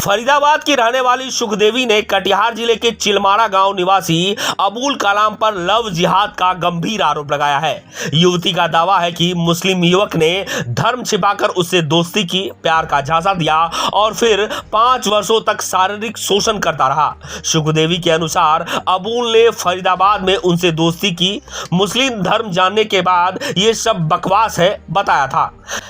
फरीदाबाद की रहने वाली सुखदेवी ने कटिहार जिले के चिलमारा गांव निवासी अबुल कलाम पर लव जिहाद का गंभीर आरोप लगाया है। युवती का दावा है कि मुस्लिम युवक ने धर्म छिपाकर उससे दोस्ती की, प्यार का झांसा दिया और फिर 5 वर्षों तक शारीरिक शोषण करता रहा। सुखदेवी के अनुसार अबुल ने फरीदाबाद में उनसे दोस्ती की, मुस्लिम धर्म जानने के बाद ये सब बकवास है बताया था।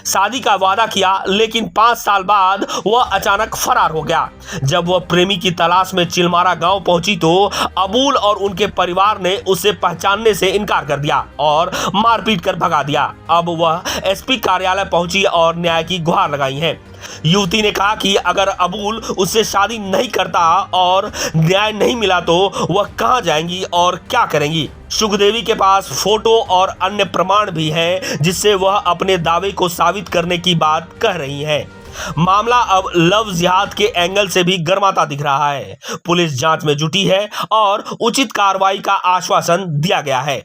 शादी का वादा किया, लेकिन 5 साल बाद वह अचानक फरार हो गया। जब वह प्रेमी की तलाश में चिलमारा गांव पहुंची तो अबुल और उनके परिवार ने उसे पहचानने से इनकार कर दिया और मारपीट कर भगा दिया। अब वह एसपी कार्यालय पहुंची और न्याय की गुहार लगाई है। युवती ने कहा कि अगर अबुल उससे शादी नहीं करता और न्याय नहीं मिला तो वह कहां जाएंगी और क्या करेंगी। सुखदेवी के पास फोटो और अन्य प्रमाण भी हैं जिससे वह अपने दावे को साबित करने की बात कह रही हैं। मामला अब लव जिहाद के एंगल से भी गर्माता दिख रहा है। पुलिस जांच में जुटी है और उचित कार्रवाई का आश्वासन दिया गया है।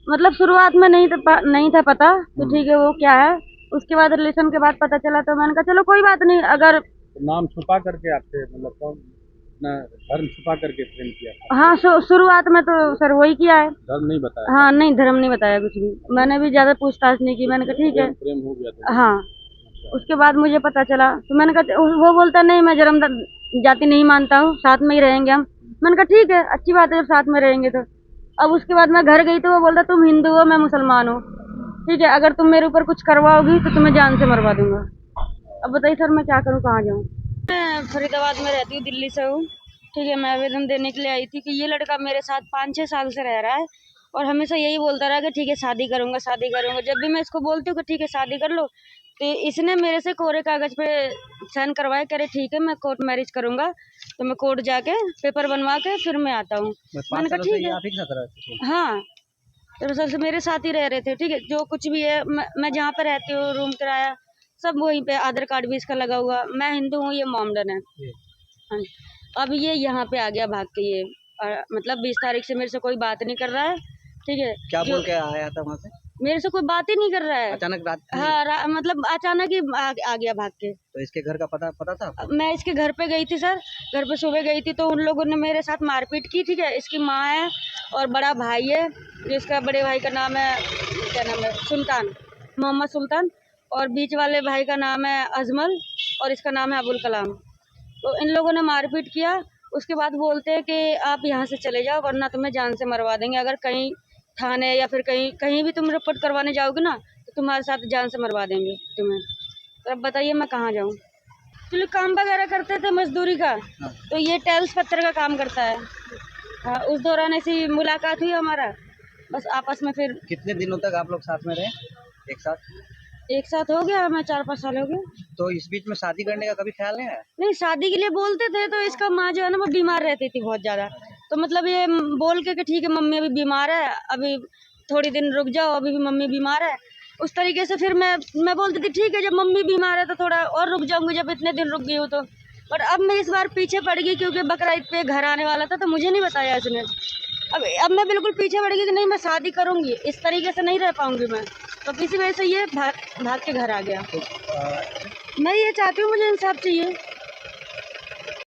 मतलब शुरुआत में नहीं था पता कि ठीक है वो क्या है। उसके बाद रिलेशन के बाद पता चला तो मैंने कहा चलो कोई बात नहीं। अगर नाम छुपा करके आपसे मतलब कौन अपना धर्म छुपा करके प्रेम किया था? हाँ, शुरुआत में तो सर वही किया है। धर्म नहीं बताया? हाँ नहीं, धर्म नहीं बताया कुछ भी। मैंने भी ज्यादा पूछताछ नहीं की। मैंने कहा ठीक है, प्रेम हो गया था। हाँ। उसके बाद मुझे पता चला तो मैंने कहा वो बोलता नहीं मैं धर्म जाति नहीं मानता हूँ, साथ में ही रहेंगे हम। मैंने कहा ठीक है, अच्छी बात है जब साथ में रहेंगे तो। अब उसके बाद मैं घर गई तो वो बोलता तुम हिंदू हो मैं मुसलमान हूँ, ठीक है, अगर तुम मेरे ऊपर कुछ करवाओगी तो तुम्हें जान से मरवा दूंगा। अब बताइए सर मैं क्या करूँ, कहाँ जाऊँ। मैं फरीदाबाद में रहती हूँ, दिल्ली से हूँ, ठीक है। मैं आवेदन देने के लिए आई थी कि ये लड़का मेरे साथ 5-6 साल से रह रहा है और हमेशा यही बोलता रहा कि ठीक है शादी करूँगा शादी करूँगा। जब भी मैं इसको बोलती हूँ कि ठीक है शादी कर लो तो इसने मेरे से कोरे कागज पे साइन करवाए, कह रहे ठीक है मैं कोर्ट मैरिज करूँगा। तो मैं कोर्ट जाके पेपर बनवा के फिर मैं आता हूँ। मैंने कहा ठीक है, हाँ। तो सर से मेरे साथ ही रह रहे थे, ठीक है। जो कुछ भी है मैं जहाँ पे रहती हूँ रूम किराया सब वहीं पे, आधार कार्ड भी इसका लगा हुआ। मैं हिंदू हूँ, ये मोमडन है। हाँ, अब ये यहाँ पे आ गया भाग के। ये मतलब 20 तारीख से मेरे से कोई बात नहीं कर रहा है, ठीक है। क्या बोल के आया था वहाँ से? मेरे से कोई बात ही नहीं कर रहा है। अचानक रात? हाँ, मतलब अचानक ही आ गया भाग के। तो इसके घर का पता था आपको? मैं इसके घर पे गई थी सर, घर पे सुबह गई थी तो उन लोगों ने मेरे साथ मारपीट की, ठीक है। इसकी माँ है और बड़ा भाई है, जिसका बड़े भाई का नाम है क्या नाम है, सुल्तान, मोहम्मद सुल्तान, और बीच वाले भाई का नाम है अजमल और इसका नाम है अबुल कलाम। तो इन लोगों ने मारपीट किया। उसके बाद बोलते हैं कि आप यहाँ से चले जाओ वरना तुम्हें जान से मरवा देंगे। अगर कहीं थाने या फिर कहीं भी तुम रिपोर्ट करवाने जाओगे ना तो तुम्हारे साथ जान से मरवा देंगे तुम्हें। तो अब बताइए मैं कहाँ जाऊँ। चलो काम वगैरह करते थे मजदूरी का, तो ये टाइल्स पत्थर का काम करता है। हाँ, उस दौरान ऐसी मुलाकात हुई हमारा, बस आपस में। फिर कितने दिनों तक आप लोग साथ में रहे एक साथ? एक साथ हो गया, मैं 4-5 साल हो गए। तो इस बीच में शादी करने का कभी ख्याल नहीं आया? नहीं, शादी के लिए बोलते थे तो इसका माँ जो है ना वो बीमार रहती थी बहुत ज़्यादा। तो मतलब ये बोल के कि ठीक है मम्मी अभी बीमार है, अभी थोड़ी दिन रुक जाओ, अभी भी मम्मी बीमार है, उस तरीके से फिर मैं बोलती थी ठीक है जब मम्मी बीमार है तो थोड़ा और रुक जाऊंगी, जब इतने दिन रुक गई हूँ तो। पर अब मैं इस बार पीछे पड़ गई क्योंकि बकरा ईद पे घर आने वाला था तो मुझे नहीं बताया इसने। अब मैं बिल्कुल पीछे पड़ गई कि नहीं मैं शादी करूँगी, इस तरीके से नहीं रह पाऊँगी मैं। तो इसी वजह से ये भाग के घर आ गया। मैं ये चाहती हूँ, मुझे इंसाफ चाहिए।